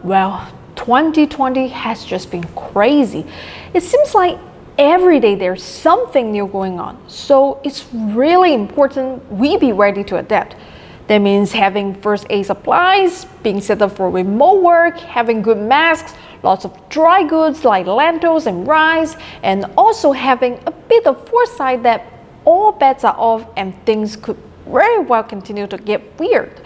Well, 2020 has just been crazy. It seems like every day there's something new going on. So it's really important we be ready to adapt. That means having first aid supplies, being set up for remote work, having good masks, lots of dry goods like lentils and rice, and also having a bit of foresight that all bets are off and things could very well continue to get weird.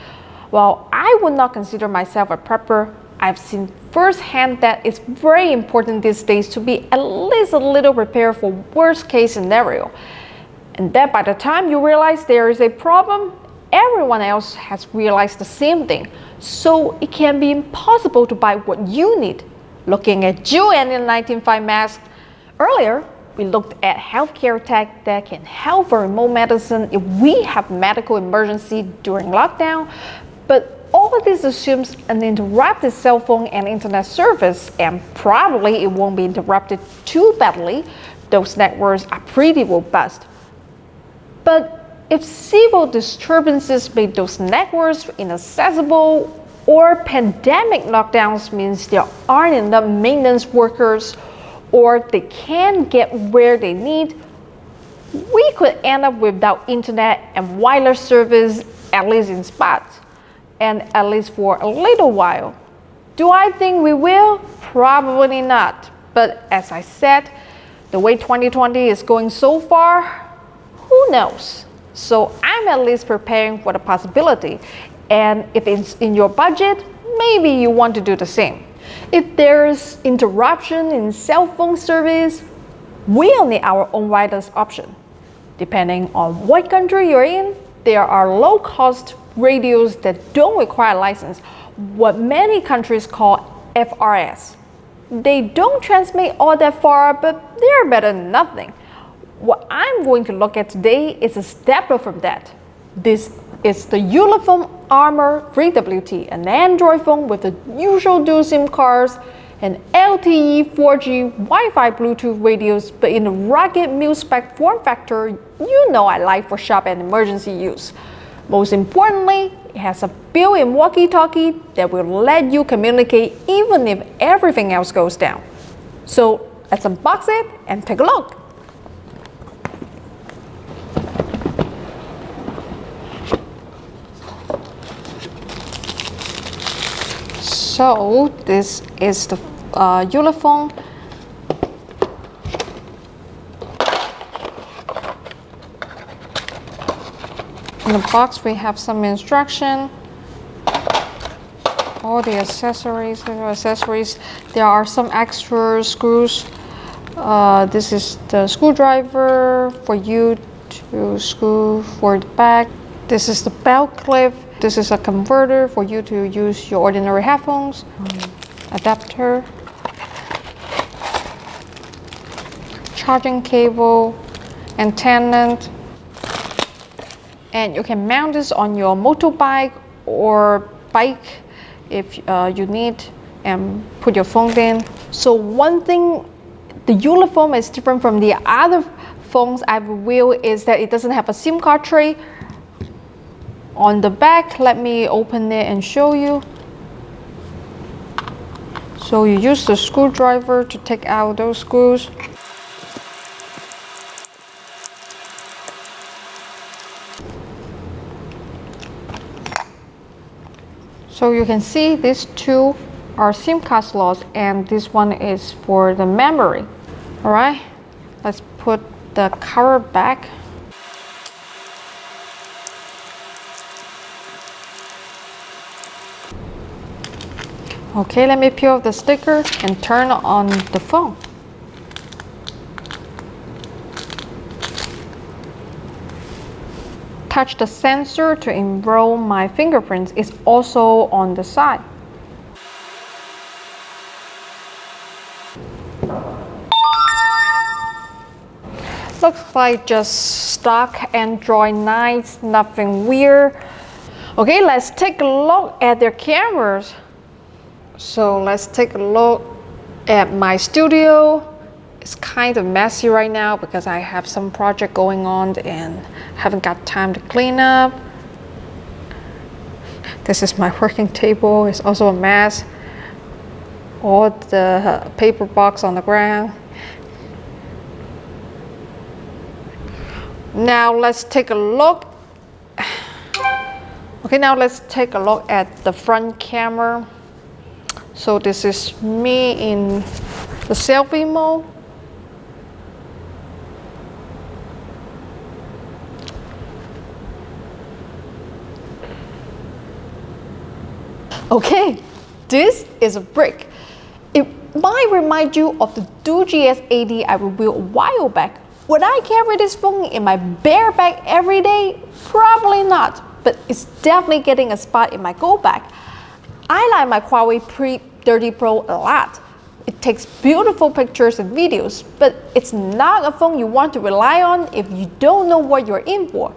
While I would not consider myself a prepper, I've seen firsthand that it's very important these days to be at least a little prepared for worst case scenario. And that by the time you realize there is a problem, everyone else has realized the same thing. So it can be impossible to buy what you need. Looking at you and N95 masks, earlier we looked at healthcare tech that can help for remote medicine if we have medical emergency during lockdown. But all of this assumes an interrupted cell phone and internet service, and probably it won't be interrupted too badly. Those networks are pretty robust. But if civil disturbances made those networks inaccessible, or pandemic lockdowns means there aren't enough maintenance workers, or they can't get where they need, we could end up without internet and wireless service, at least in spots, and at least for a little while. Do I think we will? Probably not. But as I said, the way 2020 is going so far, who knows? So I'm at least preparing for the possibility. And if it's in your budget, maybe you want to do the same. If there's interruption in cell phone service, we'll need our own wireless option. Depending on what country you're in, there are low-cost radios that don't require a license, what many countries call FRS. They don't transmit all that far, but they're better than nothing. What I'm going to look at today is a step up from that. This is the Ulefone Armor 3WT, an Android phone with the usual dual SIM cards and LTE 4G Wi-Fi Bluetooth radios, but in a rugged mil-spec form factor you know I like for shop and emergency use. Most importantly, it has a built-in Walkie Talkie that will let you communicate even if everything else goes down. So let's unbox it and take a look. So this is the Ulefone. In the box we have some instruction, all the accessories. There are some extra screws. This is the screwdriver for you to screw for the back. This is the belt clip. This is a converter for you to use your ordinary headphones. Adapter. Charging cable. Antenna. And you can mount this on your motorbike or bike if you need, and put your phone in. So one thing, the Ulefone is different from the other phones I've reviewed is that it doesn't have a SIM card tray. On the back, let me open it and show you. So you use the screwdriver to take out those screws. So you can see these two are SIM card slots and this one is for the memory. All right, let's put the cover back. Okay, let me peel off the sticker and turn on the phone. Touch the sensor to enroll my fingerprints. It's also on the side. Looks like just stock Android 9, nothing weird. Okay, let's take a look at their cameras. So let's take a look at my studio. It's kind of messy right now because I have some project going on and haven't got time to clean up. This is my working table. It's also a mess. or the paper box on the ground. Now let's take a look. Okay, now let's take a look at the front camera. So this is me in the selfie mode. Okay, this is a brick. It might remind you of the Doogee S80 I reviewed a while back. Would I carry this phone in my bare bag every day? Probably not, but it's definitely getting a spot in my go bag. I like my Huawei P30 Pro a lot. It takes beautiful pictures and videos, but it's not a phone you want to rely on if you don't know what you're in for.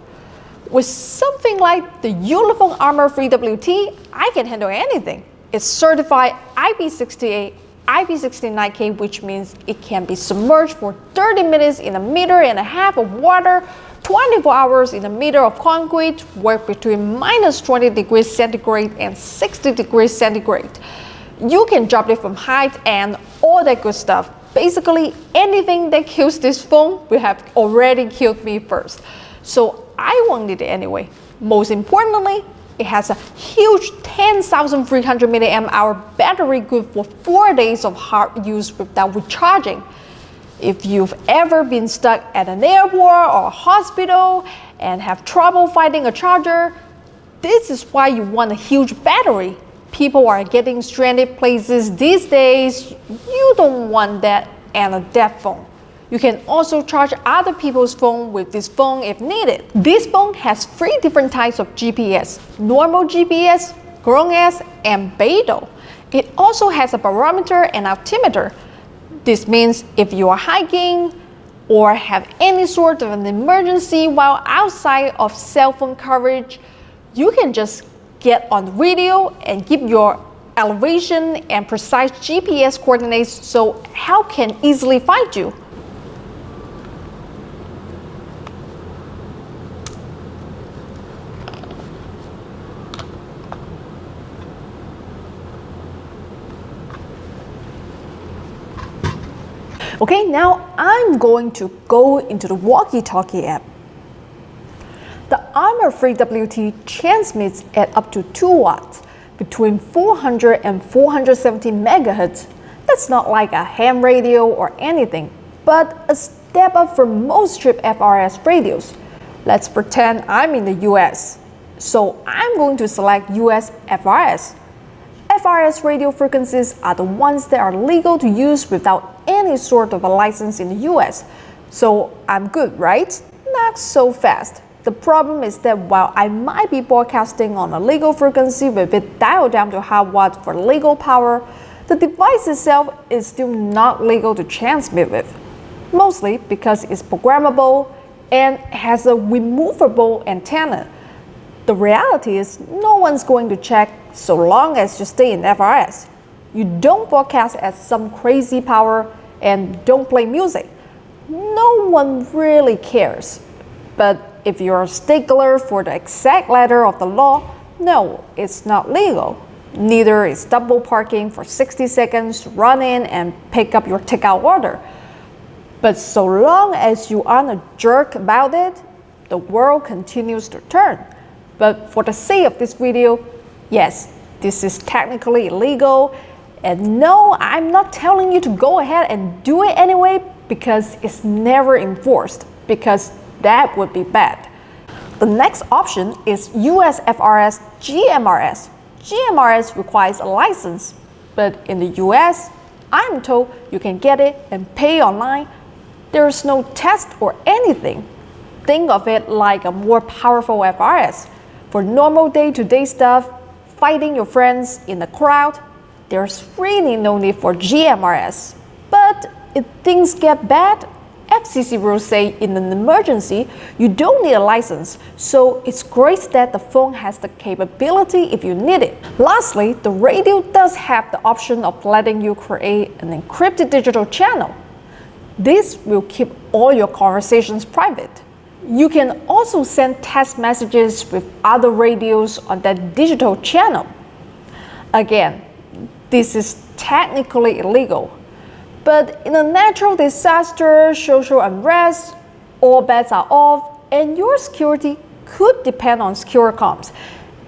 With something like the Ulefone Armor 3WT, I can handle anything. It's certified IP68, IP69K, which means it can be submerged for 30 minutes in 1.5 meters of water, 24 hours in 1 meter of concrete, work between -20 degrees centigrade and 60 degrees centigrade. You can drop it from height and all that good stuff. Basically, anything that kills this phone will have already killed me first. So I won't need it anyway. Most importantly, it has a huge 10,300 mAh battery good for 4 days of hard use without recharging. If you've ever been stuck at an airport or a hospital and have trouble finding a charger, this is why you want a huge battery. People are getting stranded places these days. You don't want that and a dead phone. You can also charge other people's phone with this phone if needed. This phone has 3 different types of GPS: normal GPS, GNSS, and BeiDou. It also has a barometer and altimeter. This means if you are hiking or have any sort of an emergency while outside of cell phone coverage, you can just get on the radio and give your elevation and precise GPS coordinates so help can easily find you. Okay, now I'm going to go into the Walkie Talkie app. The Armor 3WT transmits at up to 2 watts, between 400 and 470 megahertz. That's not like a ham radio or anything, but a step up from most strip FRS radios. Let's pretend I'm in the US. So I'm going to select US FRS. FRS radio frequencies are the ones that are legal to use without any sort of a license in the US. So I'm good, right? Not so fast. The problem is that while I might be broadcasting on a legal frequency with it dialed down to half watt for legal power, the device itself is still not legal to transmit with. Mostly because it's programmable and has a removable antenna. The reality is no one's going to check so long as you stay in FRS. You don't broadcast at some crazy power and don't play music. No one really cares. But if you're a stickler for the exact letter of the law, no, it's not legal. Neither is double parking for 60 seconds to run in and pick up your takeout order. But so long as you aren't a jerk about it, the world continues to turn. But for the sake of this video, yes, this is technically illegal. And no, I'm not telling you to go ahead and do it anyway because it's never enforced, because that would be bad. The next option is US FRS GMRS. GMRS requires a license, but in the US, I'm told you can get it and pay online. There's no test or anything. Think of it like a more powerful FRS. For normal day-to-day stuff, fighting your friends in the crowd, there's really no need for GMRS. But if things get bad, FCC rules say in an emergency, you don't need a license, so it's great that the phone has the capability if you need it. Lastly, the radio does have the option of letting you create an encrypted digital channel. This will keep all your conversations private. You can also send text messages with other radios on that digital channel. Again, This is technically illegal. But in a natural disaster, social unrest, all bets are off, and your security could depend on secure comms.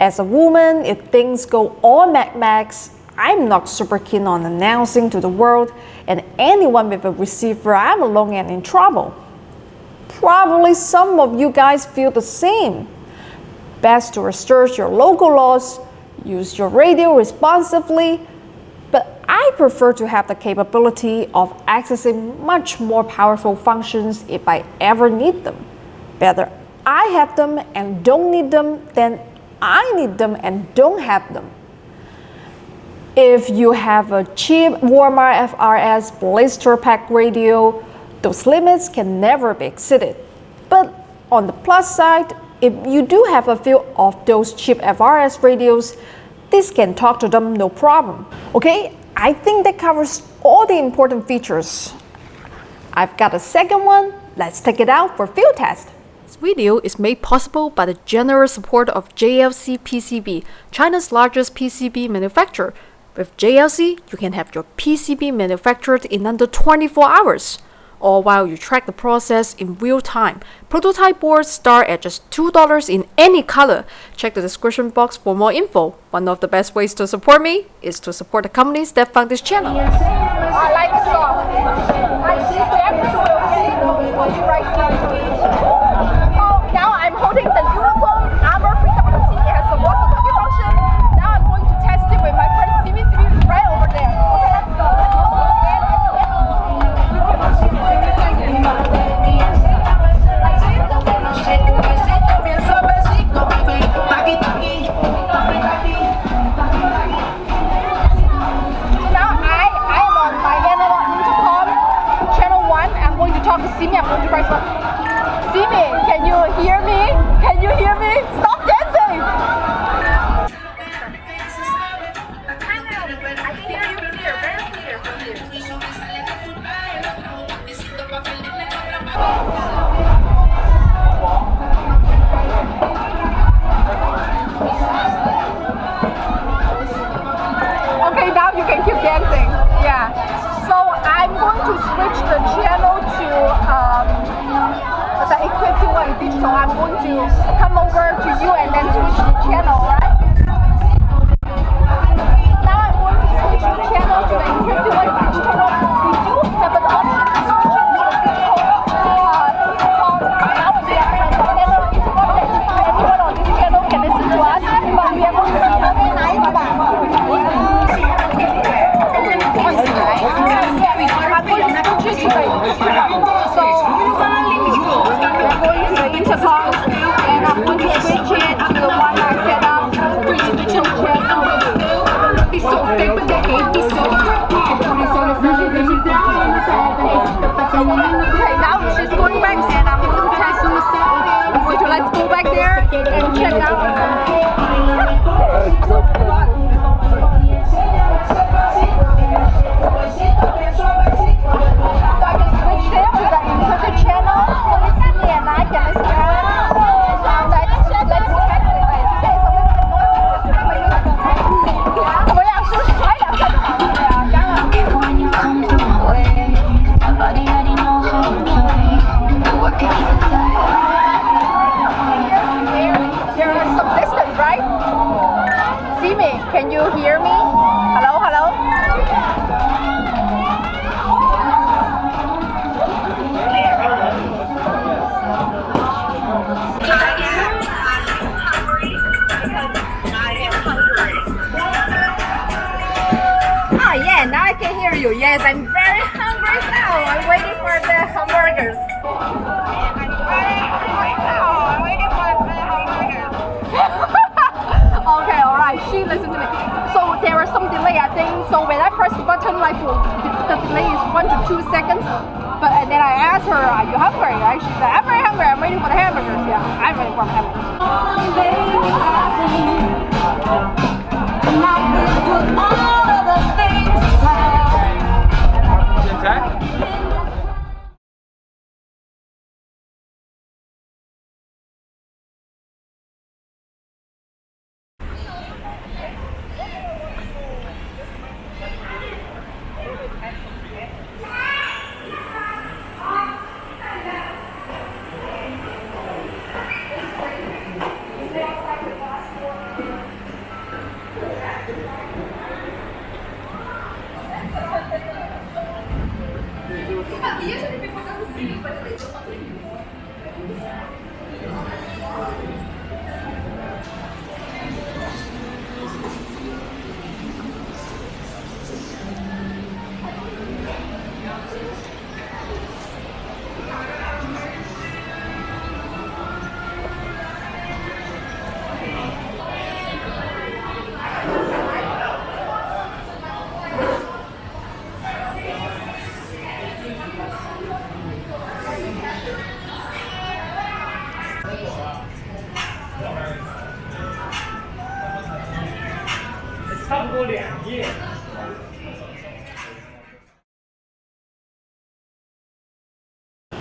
As a woman, if things go all Mad Max, I'm not super keen on announcing to the world and anyone with a receiver I'm alone and in trouble. Probably some of you guys feel the same. Best to research your local laws, use your radio responsibly, but I prefer to have the capability of accessing much more powerful functions if I ever need them. Better I have them and don't need them than I need them and don't have them. If you have a cheap Walmart FRS blister pack radio, those limits can never be exceeded. But on the plus side, if you do have a few of those cheap FRS radios, this can talk to them no problem. Okay, I think that covers all the important features. I've got a second one. Let's take it out for field test. This video is made possible by the generous support of JLC PCB, China's largest PCB manufacturer. With JLC, you can have your PCB manufactured in under 24 hours, all while you track the process in real time. Prototype boards start at just $2 in any color. Check the description box for more info. One of the best ways to support me is to support the companies that fund this channel. I like the song. I see Oh, now I'm holding the Ulefone Armor frequency. It has a Walkie Talkie function. Now I'm going to test it with my friend Cymye. Cymye is right over there. Okay, let's go. Cymye, I'm going to press one. Cymye, can you hear me? Can you hear me? Stop dancing! I can hear you clear, very clear from here. Okay, now you can keep dancing. Yeah. So I'm going to switch the channel to the equipped one digital. I'm going to come over to you and then switch the channel, right? Now I'm going to switch the channel to the equipped one digital. We do have an option to switch it to the called Naomi. Anyone on this channel can listen to us, but we have also very nice about intercom, and I'm going to switch it to the one I set up. Switch the channel. Okay, now she's going back, and I'm going to test this. So let's go back there and check out. Can you hear me? Hello, hello? Ah, yeah, now I can hear you. Yes, I'm very hungry now. I'm waiting for the hamburgers. I'm waiting for the hamburgers. Okay, alright, she listened to me. So there was some delay, I think. So when I press the button, like the delay is 1 to 2 seconds. But and then I asked her, are you hungry? Right? She said, I'm very hungry. I'm waiting for the hamburgers. Yeah, I'm waiting for the hamburgers.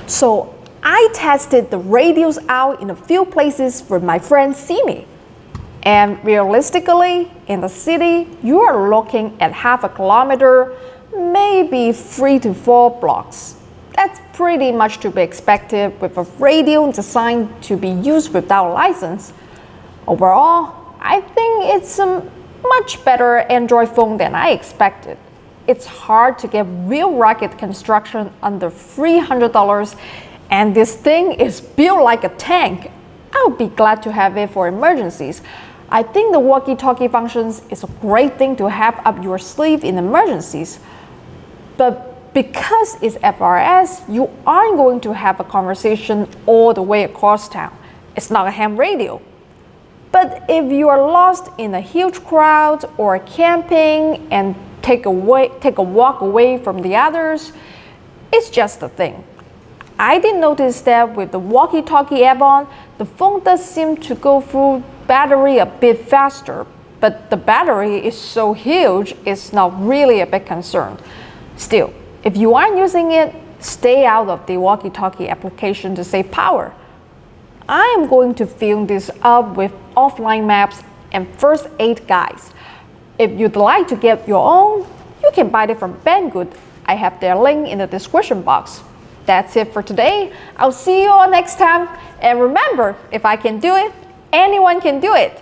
So I tested the radios out in a few places with my friend Cymye. And realistically, in the city, you are looking at half a kilometer, maybe 3 to 4 blocks. That's pretty much to be expected with a radio designed to be used without a license. Overall, I think it's a much better Android phone than I expected. It's hard to get real rugged construction under $300, and this thing is built like a tank. I'll be glad to have it for emergencies. I think the walkie-talkie functions is a great thing to have up your sleeve in emergencies. But because it's FRS, you aren't going to have a conversation all the way across town. It's not a ham radio. But if you are lost in a huge crowd or camping and take a walk away from the others, it's just a thing. I did notice that with the walkie-talkie add-on, the phone does seem to go through battery a bit faster, but the battery is so huge, it's not really a big concern. Still, if you aren't using it, stay out of the walkie-talkie application to save power. I am going to film this up with offline maps and first aid guides. If you'd like to get your own, you can buy it from Banggood. I have their link in the description box. That's it for today. I'll see you all next time. And remember, if I can do it, anyone can do it.